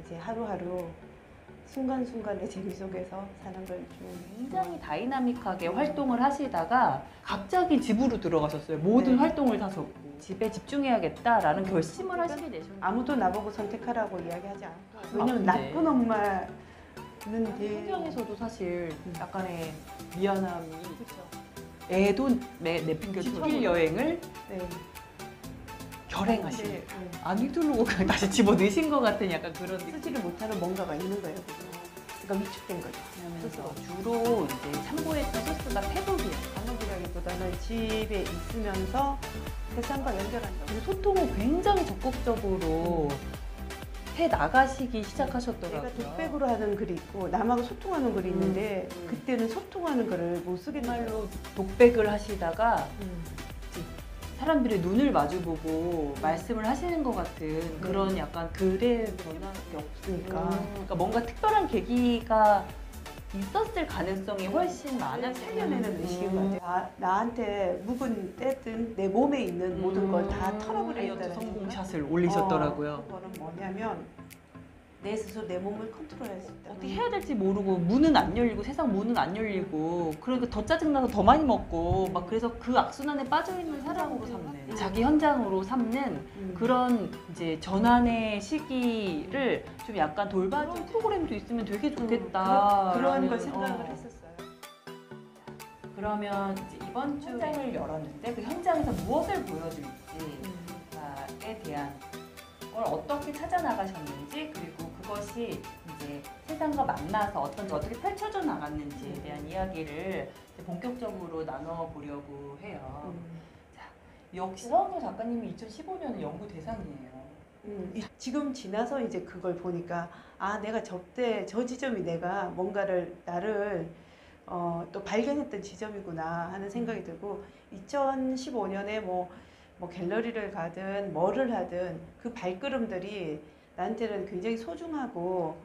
이제 하루하루 순간순간의 재미 속에서 사는 걸 좀 굉장히 다이나믹하게 활동을 하시다가 갑자기 집으로 들어가셨어요. 모든 네. 활동을 다 접고 집에 집중해야겠다라는 결심을 하시게 되셨는데 아무도 나보고 선택하라고 이야기하지 않고 왜냐면 근데 나쁜 엄마는 내 현장에서도 사실 약간의 미안함이 그렇죠. 애도 내팽겨치고 일 여행을 네. 결행하시는 네. 안 휘두르고 그냥 다시 집어넣으신 것 같은 약간 그런 느낌. 쓰지를 못하는 뭔가가 있는 거예요. 그러니까 위축된 거죠. 스스로. 주로 이제 참고했던 소스가 태국이에요. 방법이라기보다는 집에 있으면서 세상과 연결한다. 그리고 소통을 굉장히 적극적으로 해 나가시기 시작하셨더라고요. 내가 독백으로 하는 글이 있고 남하고 소통하는 글이 있는데 그때는 소통하는 글을 못 쓰게 정말로 독백을 하시다가 음. 사람들의 눈을 마주보고 말씀을 하시는 것 같은 그런 약간 글의 변화가 없으니까 그러니까 뭔가 특별한 계기가 있었을 가능성이 훨씬 많았어요. 살려내는 의식인 것 같아요. 나한테 묵은 때든 내 몸에 있는 모든 걸 다 털어버리겠다는 다이어트 성공샷을 생각? 올리셨더라고요. 그거는 뭐냐면 내 스스로 내 몸을 컨트롤할 수 있다. 어떻게 해야 될지 모르고 문은 안 열리고 세상 문은 안 열리고 그러니까 더 짜증나서 더 많이 먹고 막 그래서 그 악순환에 빠져있는 사람으로 삼는 자기 현장으로 삼는 그런 이제 전환의 시기를 좀 약간 돌봐주는 프로그램도 있으면 되게 좋겠다 그런 걸 생각을 했었어요. 그러면 이제 이번 주 현장을 열었는데 그 현장에서 무엇을 보여줄지에 대한 걸 어떻게 찾아 나가셨는지 그리고 그것이 이제 세상과 만나서 어떻게 펼쳐져 나갔는지에 대한 이야기를 이제 본격적으로 나눠보려고 해요. 자, 역시 서은경 작가님이 2015년에 연구 대상이에요. 지금 지나서 이제 그걸 보니까 아 내가 저때 저 지점이 내가 뭔가를 나를 또 발견했던 지점이구나 하는 생각이 들고 2015년에 뭐 갤러리를 가든 뭐를 하든 그 발걸음들이 나한테는 굉장히 소중하고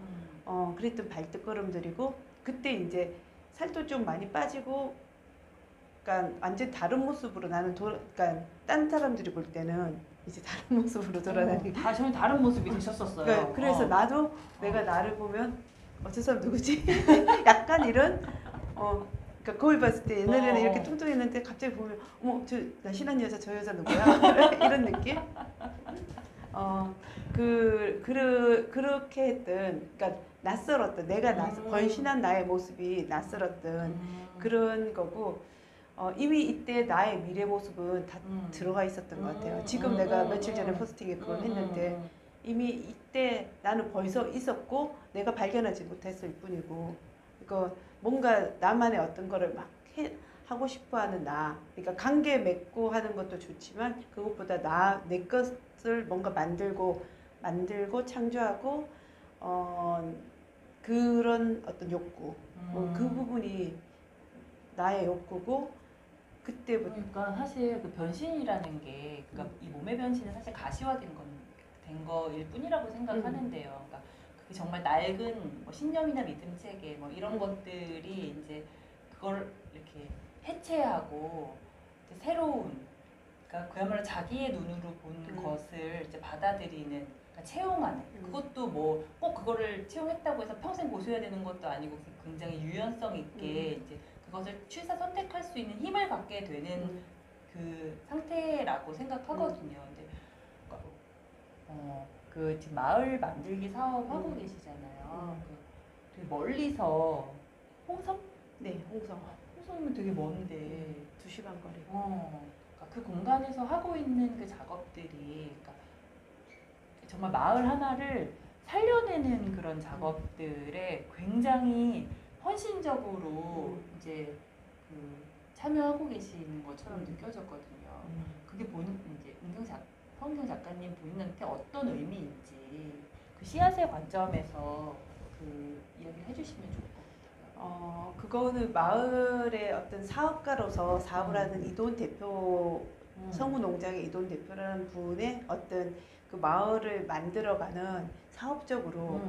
그랬던 발걸음들이고 그때 이제 살도 좀 많이 빠지고 그러니까 완전 다른 모습으로 나는 그러니까 딴 사람들이 볼 때는 이제 다른 모습으로 돌아다니고 전혀 다른 모습이 되셨었어요. 그래서 나도 내가 나를 보면 저 사람 누구지? 약간 이런 그러니까 거울 봤을 때 옛날에는 이렇게 뚱뚱했는데 갑자기 보면 어머 저 날씬한 여자 저 여자 누구야? 이런 느낌? 그렇게 했던 그러니까 낯설었던 내가 번신한 나의 모습이 낯설었던 그런 거고 이미 이때 나의 미래 모습은 다 들어가 있었던 것 같아요. 지금 내가 며칠 전에 포스팅에 그걸 했는데 이미 이때 나는 벌써 있었고 내가 발견하지 못했을 뿐이고 그러니까 뭔가 나만의 어떤 거를 막 하고 싶어하는 나 그러니까 관계 맺고 하는 것도 좋지만 그것보다 내 것을 뭔가 만들고 창조하고 그런 어떤 욕구 그 부분이 나의 욕구고 그때부터 그러니까 사실 그 변신이라는 게 그러니까 이 몸의 변신은 사실 가시화된 된 거일 뿐이라고 생각하는데요. 그러니까 그게 정말 낡은 뭐 신념이나 믿음 체계 뭐 이런 것들이 이제 그걸 이렇게 해체하고 이제 새로운 그러니까 그야말로 자기의 눈으로 보는 것을 이제 받아들이는 그러니까 채용하는 그것도 뭐 꼭 그거를 채용했다고 해서 평생 고수해야 되는 것도 아니고 굉장히 유연성 있게 이제 그것을 취사 선택할 수 있는 힘을 갖게 되는 그 상태라고 생각하거든요. 근데 그 지금 마을 만들기 사업 하고 계시잖아요. 되게 멀리서 홍성? 네, 홍성. 홍성이면 되게 먼데 2시간 거리. 그러니까 그 공간에서 하고 있는 그 작업들이 그러니까 정말 마을 하나를 살려내는 그런 작업들에 굉장히 헌신적으로 이제 참여하고 계시는 것처럼 느껴졌거든요. 그게 이제 서은경 작가님 본인한테 어떤 의미인지 그 씨앗의 관점에서 그 이야기를 해주시면 좋을 것 같아요. 그거는 마을의 어떤 사업가로서 사업을 하는 이돈 대표, 성우농장의 이돈 대표라는 분의 어떤 그 마을을 만들어가는 사업적으로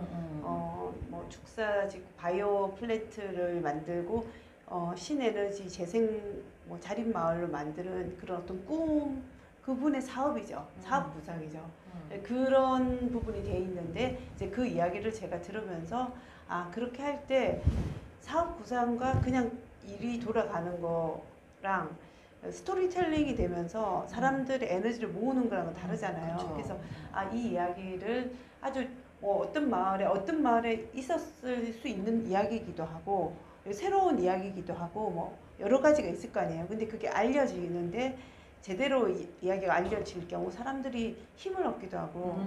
뭐 축사지구 바이오 플랜트를 만들고 신에너지 재생 뭐 자립 마을로 만드는 그런 어떤 꿈을 그분의 사업이죠. 사업 구상이죠. 음. 그런 부분이 돼 있는데 이제 그 이야기를 제가 들으면서 아 그렇게 할 때 사업 구상과 그냥 일이 돌아가는 거랑 스토리텔링이 되면서 사람들의 에너지를 모으는 거랑은 다르잖아요. 그쵸. 그래서 아 이 이야기를 아주 뭐 어떤 마을에 있었을 수 있는 이야기이기도 하고 새로운 이야기이기도 하고 뭐 여러 가지가 있을 거 아니에요. 근데 그게 알려지는데 제대로 이야기가 알려질 경우 사람들이 힘을 얻기도 하고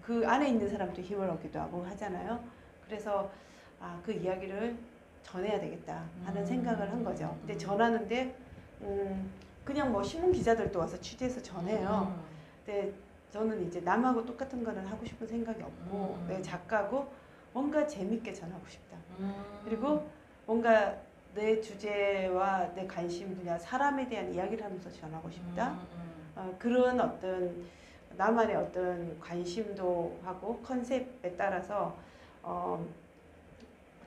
그 안에 있는 사람도 힘을 얻기도 하고 하잖아요. 그래서 아, 그 이야기를 전해야 되겠다 하는 생각을 한 거죠. 근데 전하는데 그냥 뭐 신문 기자들도 와서 취재해서 전해요. 근데 저는 이제 남하고 똑같은 거는 하고 싶은 생각이 없고 내 작가고 뭔가 재밌게 전하고 싶다. 그리고 뭔가 내 주제와 내 관심 분야 사람에 대한 이야기를 하면서 전하고 싶다. 그런 어떤 나만의 어떤 관심도 하고 컨셉에 따라서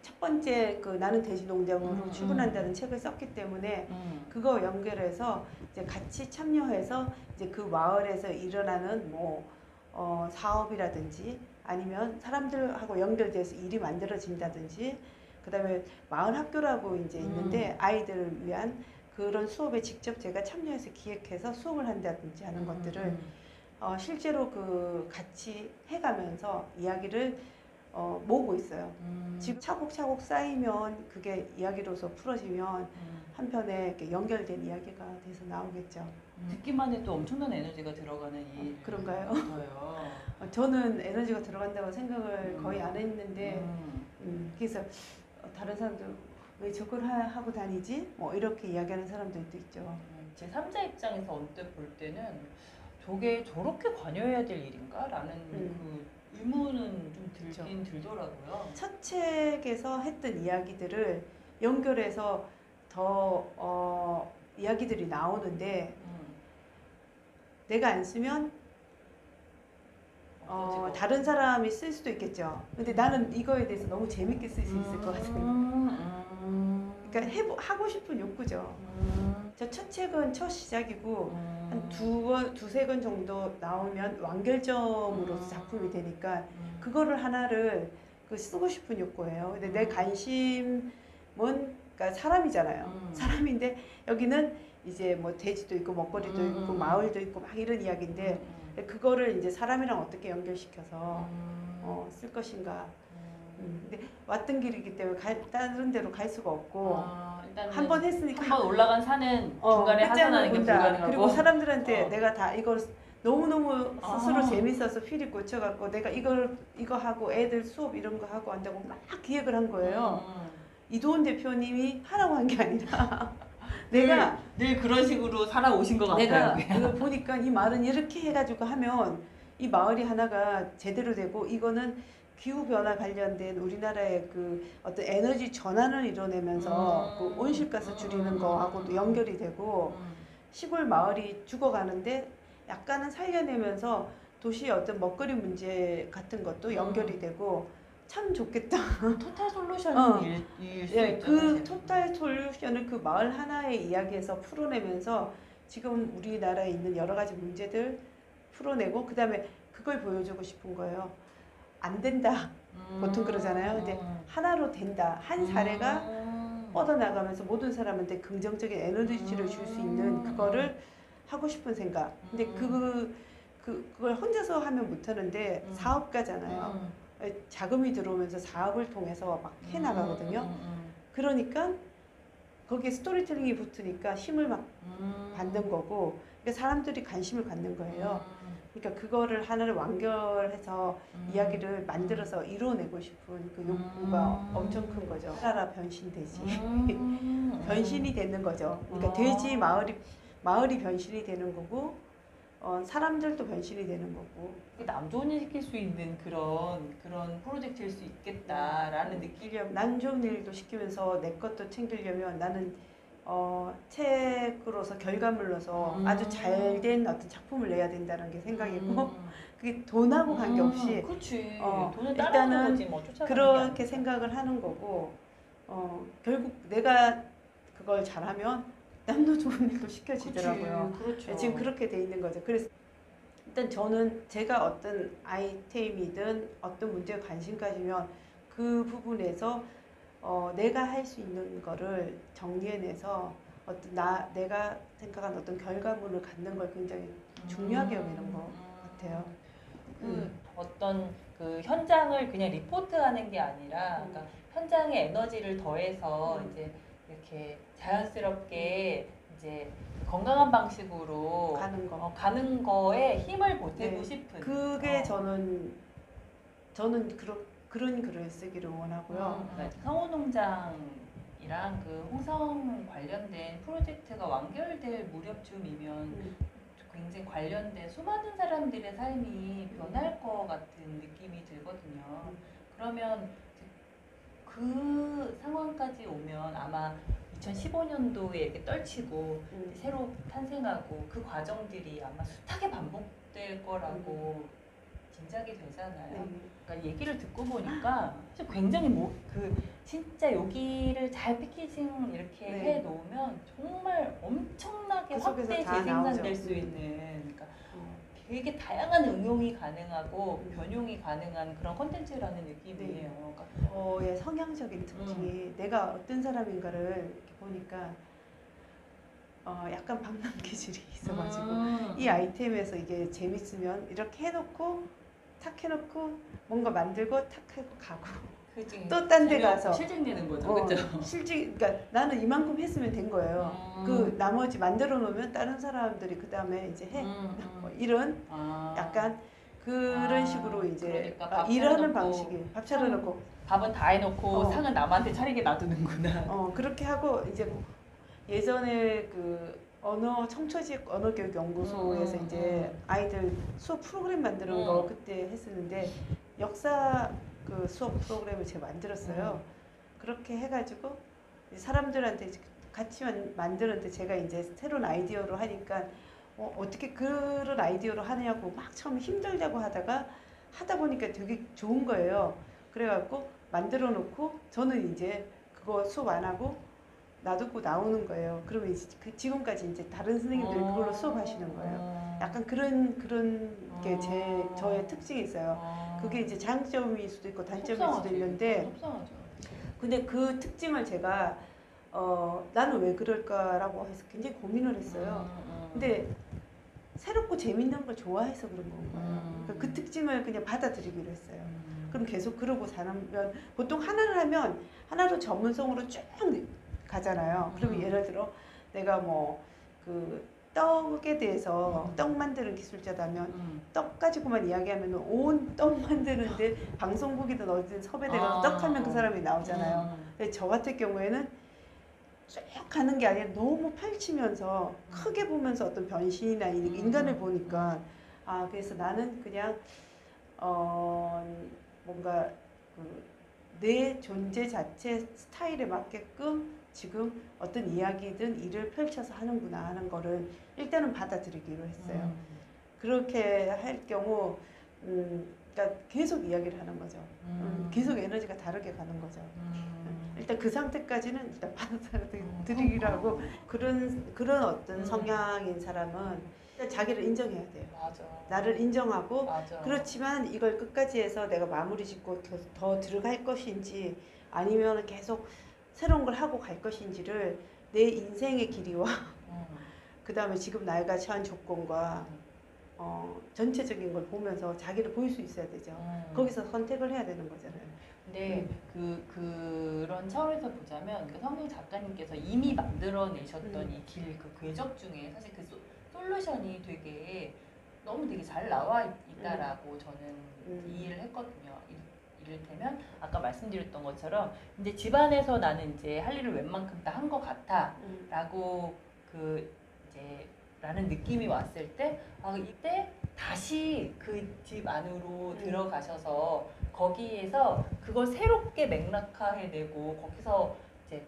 첫 번째 그 나는 돼지 농장으로 출근한다는 책을 썼기 때문에 그거 연결해서 이제 같이 참여해서 이제 그 마을에서 일어나는 뭐 사업이라든지 아니면 사람들하고 연결돼서 일이 만들어진다든지 그다음에 마을 학교라고 이제 있는데 아이들을 위한 그런 수업에 직접 제가 참여해서 기획해서 수업을 한다든지 하는 것들을 실제로 그 같이 해가면서 이야기를 모으고 있어요. 지금 차곡차곡 쌓이면 그게 이야기로서 풀어지면 한편에 이렇게 연결된 이야기가 돼서 나오겠죠. 듣기만 해도 엄청난 에너지가 들어가는 일. 그런가요? 같아요. 저는 에너지가 들어간다고 생각을 거의 안 했는데 음. 그래서 다른 사람들 왜 저걸 하고 다니지? 뭐 이렇게 이야기하는 사람들도 있죠. 제 3자 입장에서 언뜻 볼 때는 저게 저렇게 관여해야 될 일인가? 라는 그 의문은 좀 들긴 들더라고요. 첫 책에서 했던 이야기들을 연결해서 더 이야기들이 나오는데 내가 안 쓰면 다른 사람이 쓸 수도 있겠죠. 근데 나는 이거에 대해서 너무 재밌게 쓸 수 있을 것 같아요. 그러니까 하고 싶은 욕구죠. 저 첫 책은 첫 시작이고 한 두세 권 정도 나오면 완결점으로서 작품이 되니까 그거를 하나를 쓰고 싶은 욕구예요. 근데 내 관심은 그러니까 사람이잖아요. 사람인데 여기는 이제 뭐 돼지도 있고 먹거리도 있고 마을도 있고 막 이런 이야기인데 그거를 이제 사람이랑 어떻게 연결시켜서 쓸 것인가. 근데 왔던 길이기 때문에 다른 데로 갈 수가 없고 한 번 했으니까 한 번 올라간 산은 중간에 하산하는 게 불가능하고 그리고 사람들한테 내가 다 이걸 너무너무 스스로 재밌어서 필이 꽂혀갖고 내가 이거 하고 애들 수업 이런 거 하고 한다고 막 기획을 한 거예요. 이도훈 대표님이 하라고 한 게 아니라 내가 늘 그런 식으로 살아오신 것 같아요. 내가 이거 보니까 이 마을은 이렇게 해가지고 하면 이 마을이 하나가 제대로 되고 이거는 기후변화 관련된 우리나라의 그 어떤 에너지 전환을 이뤄내면서 그 온실가스 줄이는 거하고도 연결이 되고 시골 마을이 죽어가는데 약간은 살려내면서 도시의 어떤 먹거리 문제 같은 것도 연결이 되고 참 좋겠다. 토탈 솔루션일 수 예, 있죠. 그 사실. 토탈 솔루션을 그 마을 하나의 이야기에서 풀어내면서 지금 우리나라에 있는 여러 가지 문제들 풀어내고 그 다음에 그걸 보여주고 싶은 거예요. 안 된다. 보통 그러잖아요. 근데 하나로 된다. 한 사례가 뻗어나가면서 모든 사람한테 긍정적인 에너지를 줄 수 있는 그거를 하고 싶은 생각. 근데 그걸 혼자서 하면 못하는데 사업가잖아요. 자금이 들어오면서 사업을 통해서 막 해나가거든요. 그러니까 거기에 스토리텔링이 붙으니까 힘을 막 받는 거고 그러니까 사람들이 관심을 갖는 거예요. 그러니까 그거를 하나를 완결해서 이야기를 만들어서 이뤄내고 싶은 그 욕구가 엄청 큰 거죠. 살아라 변신되지. 변신이 되는 거죠. 그러니까 돼지 마을이 변신이 되는 거고 사람들도 변신이 되는 거고. 남 좋은 일 시킬 수 있는 그런 프로젝트일 수 있겠다라는 느끼려면 난 좋은 일도 시키면서 내 것도 챙기려면 나는 책으로서 결과물로서 아주 잘된 어떤 작품을 내야 된다는 게 생각이고 그게 돈하고 관계없이 그렇지. 돈을 일단은 따라가는 거지 뭐 쫓아가는 게 그렇게 아니라. 생각을 하는 거고 결국 내가 그걸 잘하면 남도 좋은 일도 시켜지더라고요. 그렇죠. 네, 지금 그렇게 돼 있는 거죠. 그래서 일단 저는 제가 어떤 아이템이든 어떤 문제에 관심 가지면 그 부분에서 내가 할 수 있는 거를 정리해내서 어떤 내가 생각한 어떤 결과물을 갖는 걸 굉장히 중요하게 여기는 것 같아요. 어떤 그 현장을 그냥 리포트하는 게 아니라 그러니까 현장에 에너지를 더해서 이제 이렇게 자연스럽게 이제 건강한 방식으로 가는 거에 힘을 보태고 네. 싶은 그게 저는 그런 글을 쓰기를 원하고요. 성우농장이랑 그 홍성 관련된 프로젝트가 완결될 무렵쯤이면 굉장히 관련된 수많은 사람들의 삶이 변할 것 같은 느낌이 들거든요. 그러면 그 상황까지 오면 아마 2015년도에 이렇게 떨치고 새로 탄생하고 그 과정들이 아마 숱하게 반복될 거라고 짐작이 되잖아요. 그러니까 얘기를 듣고 보니까 굉장히 진짜 여기를 잘 패키징 이렇게 해 놓으면 정말 엄청나게 확대 재생산될 수 있는 그러니까 되게 다양한 응용이 가능하고 변용이 가능한 그런 콘텐츠라는 느낌이에요. 그러니까 성향적인 특징이 내가 어떤 사람인가를 이렇게 보니까 약간 방랑 기질이 있어가지고 이 아이템에서 이게 재밌으면 이렇게 해놓고 탁 해놓고 뭔가 만들고 탁 하고 가고 또 딴 데 가서 실증내는 거죠, 그렇죠? 그러니까 나는 이만큼 했으면 된 거예요. 그 나머지 만들어 놓으면 다른 사람들이 그 다음에 이제 해. 뭐 이런 약간 그런 식으로 이제 그러니까 일하는 방식이 밥 차려놓고 밥은 다 해놓고 상은 남한테 차리게 놔두는구나. 그렇게 하고 이제 예전에 그 청초직 언어교육연구소에서 이제 아이들 수업 프로그램 만드는 거 그때 했었는데 역사 그 수업 프로그램을 제가 만들었어요. 그렇게 해가지고 사람들한테 같이 만드는데 제가 이제 새로운 아이디어로 하니까 어떻게 그런 아이디어로 하느냐고 막 처음에 힘들다고 하다 보니까 되게 좋은 거예요. 그래갖고 만들어 놓고 저는 이제 그거 수업 안 하고 놔두고 나오는 거예요. 그러면 이제 지금까지 이제 다른 선생님들이 그걸로 수업하시는 거예요. 약간 그런 게 저의 특징이 있어요. 그게 이제 장점일 수도 있고 단점일 수도 있는데, 근데 그 특징을 제가 나는 왜 그럴까라고 해서 굉장히 고민을 했어요. 근데 새롭고 재밌는 걸 좋아해서 그런 건가요? 그러니까 그 특징을 그냥 받아들이기로 했어요. 그럼 계속 그러고 사면 보통 하나를 하면 하나로 전문성으로 쭉 가잖아요. 그러면 예를 들어 내가 뭐 그 떡에 대해서 떡 만드는 기술자다면 떡 가지고만 이야기하면 온 떡 만드는데 방송국이든 어디든 섭외돼서 떡하면 그 사람이 나오잖아요. 근데 저 같은 경우에는 쭉 가는 게 아니라 너무 펼치면서 크게 보면서 어떤 변신이나 인간을 보니까 그래서 나는 그냥 뭔가 내 존재 자체 스타일에 맞게끔 지금 어떤 이야기든 일을 펼쳐서 하는구나 하는 거를 일단은 받아들이기로 했어요. 그렇게 할 경우 그러니까 계속 이야기를 하는 거죠. 계속 에너지가 다르게 가는 거죠. 일단 그 상태까지는 일단 받아들이기로 하고 그런 어떤 성향인 사람은 일단 자기를 인정해야 돼요. 맞아. 나를 인정하고 맞아. 그렇지만 이걸 끝까지 해서 내가 마무리 짓고 더 들어갈 것인지 아니면 계속 새로운 걸 하고 갈 것인지를 내 인생의 길이와 그 다음에 지금 나이가 처한 조건과 전체적인 걸 보면서 자기를 보일 수 있어야 되죠. 거기서 선택을 해야 되는 거잖아요. 근데 그런 차원에서 보자면 그 성경 작가님께서 이미 만들어내셨던 이 길 그 궤적 중에 사실 그 솔루션이 너무 되게 잘 나와 있다라고 저는 이해를 했거든요. 이를테면 아까 말씀드렸던 것처럼 이제 집안에서 나는 이제 할 일을 웬만큼 다 한 것 같아라고 이제 라는 느낌이 왔을 때 이때 다시 그 집 안으로 들어가셔서 거기에서 그걸 새롭게 맥락화해내고 거기서 이제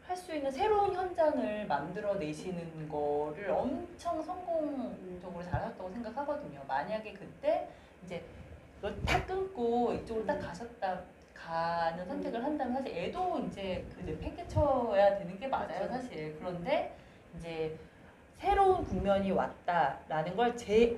할 수 있는 새로운 현장을 만들어내시는 거를 엄청 성공적으로 잘하셨다고 생각하거든요. 만약에 그때 이제 이걸 딱 끊고 이쪽으로 딱 가는 선택을 한다면 사실 애도 이제 그 팽개쳐야 되는 게 맞아요, 사실. 그런데 이제 새로운 국면이 왔다라는 걸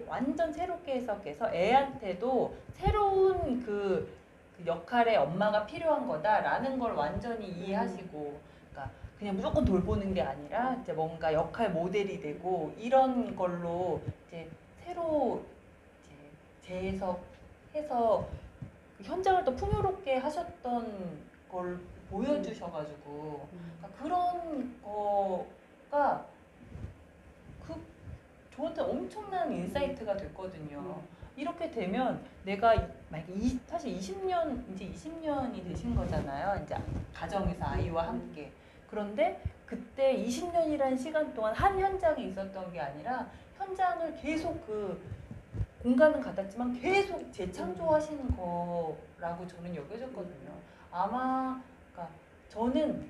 완전 새롭게 해석해서 애한테도 새로운 그 역할의 엄마가 필요한 거다라는 걸 완전히 이해하시고, 그러니까 그냥 무조건 돌보는 게 아니라 이제 뭔가 역할 모델이 되고 이런 걸로 이제 새로 이제 재해석해서 그 현장을 더 풍요롭게 하셨던 걸 보여주셔가지고, 그러니까 그런 거가 저한테 엄청난 인사이트가 됐거든요. 이렇게 되면 내가 만약에 사실 20년 이제 20년이 되신 거잖아요. 이제 가정에서 아이와 함께. 그런데 그때 20년이라는 시간 동안 한 현장에 있었던 게 아니라 현장을 계속 그 공간은 같았지만 계속 재창조하시는 거라고 저는 여겨졌거든요. 아마 그러니까 저는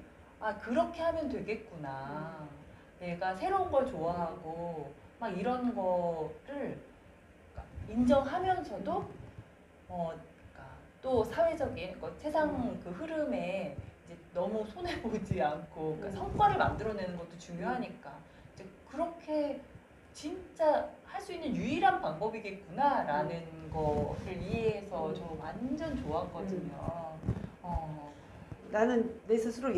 그렇게 하면 되겠구나. 내가 새로운 걸 좋아하고 막 이런 거를 인정하면서도 그러니까 또 사회적인 세상 그 흐름에 이제 너무 손해 보지 않고 그러니까 성과를 만들어내는 것도 중요하니까 이제 그렇게 진짜 할 수 있는 유일한 방법이겠구나라는 거를 이해해서 저 완전 좋았거든요. 나는 내 스스로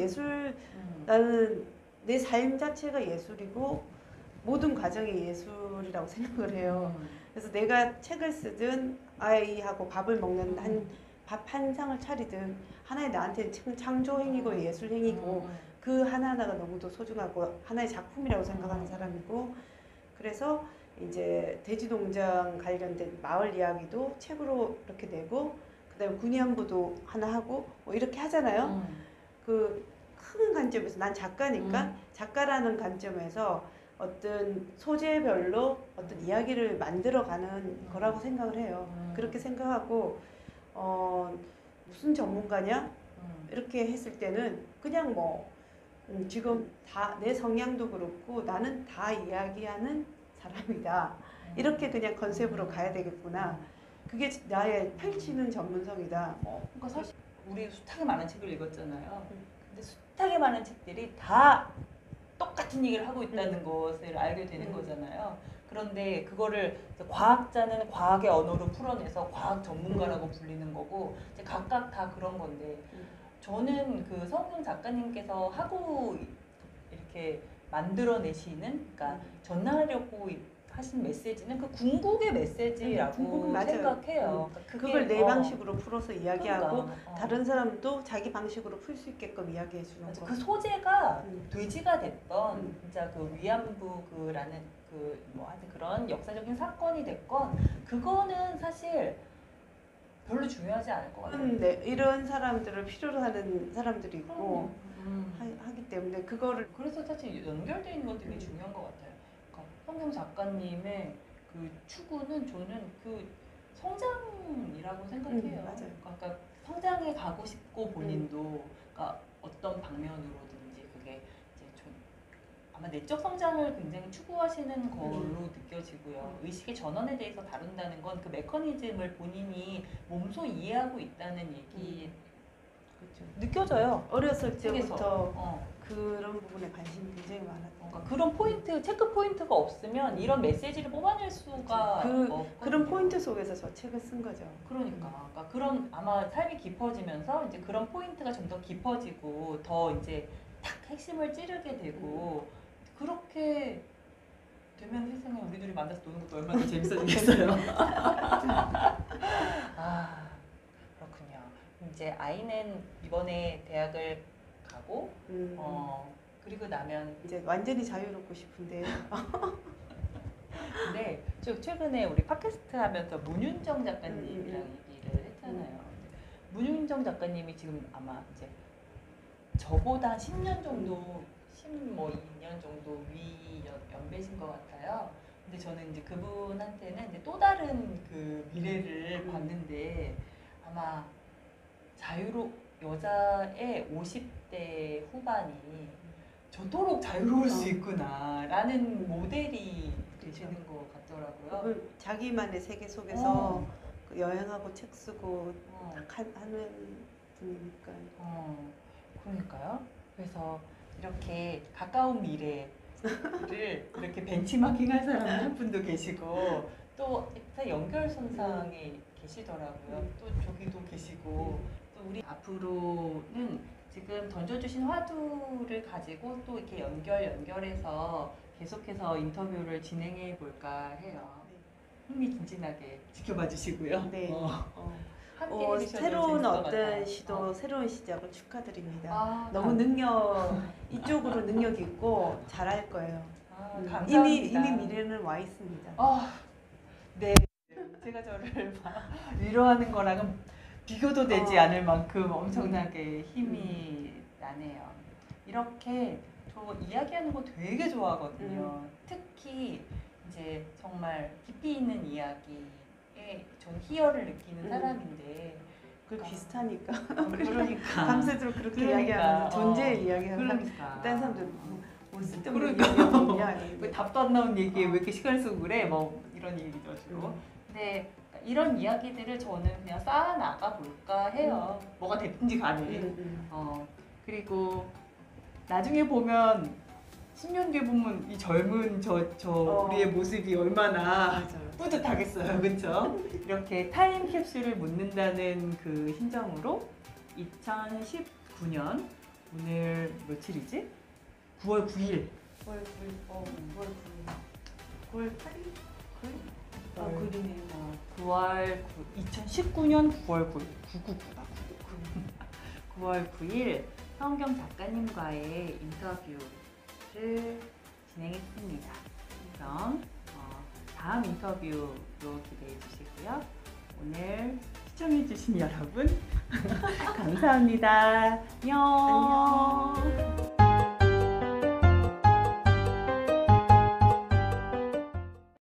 나는 내 삶 자체가 예술이고 모든 과정이 예술이라고 생각을 해요. 그래서 내가 책을 쓰든 아이하고 밥을 먹는 밥 한 상을 차리든 하나의 나한테는 창조 행위고 예술 행위고 그 하나하나가 너무도 소중하고 하나의 작품이라고 생각하는 사람이고, 그래서 이제 돼지농장 관련된 마을 이야기도 책으로 이렇게 내고 그다음에 군위안부도 하나 하고 뭐 이렇게 하잖아요. 그 큰 관점에서 난 작가니까 작가라는 관점에서 어떤 소재별로 어떤 이야기를 만들어가는 거라고 생각을 해요. 그렇게 생각하고 무슨 전문가냐? 이렇게 했을 때는 그냥 뭐 지금 다 내 성향도 그렇고 나는 다 이야기하는 사람이다. 이렇게 그냥 컨셉으로 가야 되겠구나. 그게 나의 펼치는 전문성이다. 그러니까 사실 우리 숱하게 많은 책을 읽었잖아요. 근데 숱하게 많은 책들이 다 똑같은 얘기를 하고 있다는 것을 알게 되는 거잖아요. 그런데 그거를 과학자는 과학의 언어로 풀어내서 과학 전문가라고 불리는 거고 이제 각각 다 그런 건데, 저는 그 성경 작가님께서 하고 이렇게 만들어내시는, 그러니까 전하려고 하신 메시지는 그 궁극의 메시지라고 생각해요. 그러니까 그걸 내 방식으로 풀어서 이야기하고 그러니까, 다른 사람도 자기 방식으로 풀 수 있게끔 이야기해 주는 거. 그 소재가 돼지가 됐던 진짜 그 위안부 그라는 그 뭐 하여튼 그런 역사적인 사건이 됐건 그거는 사실 별로 중요하지 않을 것 같아요. 네, 이런 사람들을 필요로 하는 사람들이 있고 하기 때문에 그거를 그래서 사실 연결되어 있는 건 되게 중요한 것 같아요. 그러니까 성경 작가님의 그 추구는 저는 그 성장이라고 생각해요. 맞아요. 그러니까 성장해 가고 싶고 본인도 그러니까 어떤 방면으로든지 그게 이제 좀 아마 내적 성장을 굉장히 추구하시는 걸로 느껴지고요. 의식의 전환에 대해서 다룬다는 건 그 메커니즘을 본인이 몸소 이해하고 있다는 얘기 그렇죠. 느껴져요. 어렸을 책에서. 때부터 그런 부분에 관심이 굉장히 많았던 그러니까 그런 포인트, 체크 포인트가 없으면 이런 메시지를 뽑아낼 수가 없거든요. 그런 포인트 속에서 저 책을 쓴 거죠. 그러니까 그런 아마 삶이 깊어지면서 이제 그런 포인트가 좀 더 깊어지고 더 이제 탁 핵심을 찌르게 되고 그렇게 되면 세상에 우리 둘이 만나서 노는 것도 얼마나 더 재밌어지겠어요. 그렇군요. 이제 아이는 이번에 대학을 가고 그리고 나면 이제 완전히 자유롭고 싶은데 근데 최근에 우리 팟캐스트 하면서 문윤정 작가님이랑 얘기를 했잖아요. 문윤정 작가님이 지금 아마 이제 저보다 한 10년 정도, 2년 정도 연배신 것 같아요. 근데 저는 이제 그분한테는 이제 또 다른 그 미래를 봤는데 아마 여자의 50대 후반이 저토록 자유로울 수 있구나라는 모델이 되시는 것 같더라고요. 자기만의 세계 속에서 그 여행하고 책 쓰고 딱 하는 분이니까. 그러니까요. 그래서 이렇게 가까운 미래 이렇게 벤치마킹할 사람 한 분도 계시고 또 연결선상에 계시더라고요. 또 저기도 계시고 또 우리 앞으로는 지금 던져주신 화두를 가지고 또 이렇게 연결해서 계속해서 인터뷰를 진행해 볼까 해요. 흥미진진하게 지켜봐 주시고요. 네. 함께 해주셔서 새로운 재밌을 것 어떤 같아요. 시도, 새로운 시작을 축하드립니다. 아, 너무 이쪽으로 능력 있고 잘할 거예요. 감사합니다. 이미 미래는 와 있습니다. 네. 제가 저를 위로하는 거랑은 비교도 되지 않을 만큼 엄청나게 힘이 나네요. 이렇게 저 이야기하는 거 되게 좋아하거든요. 특히 이제 정말 깊이 있는 이야기에 전 희열을 느끼는 사람인데 그 비슷하니까. 그러니까 밤새도록 그렇게 그러니까, 이야기하면서 존재의 이야기하는 그러니까 다른 사람들 뭐 쓸데없는 그러니까. 얘기냐. 왜 답도 안 나온 얘기에 왜 이렇게 시간을 쓰고 그래? 뭐 이런 얘기도 주고. 근데 이런 이야기들을 저는 그냥 쌓아 나가 볼까 해요. 뭐가 됐든지 간에. 그리고 나중에 보면 10년 뒤에 보면 이 젊은 우리의 모습이 얼마나 뿌듯하겠어요, 그렇죠? 이렇게 타임 캡슐을 묻는다는 그 심정으로 2019년 오늘 며칠이지? 9월 9일. 9월 9일. 9월 8일? 9일이네요. 2019년 9월 9일. 9월 9일 성경 작가님과의 인터뷰를 진행했습니다. 그럼 다음 인터뷰로 기대해 주시고요. 오늘 시청해 주신 여러분 감사합니다. 안녕.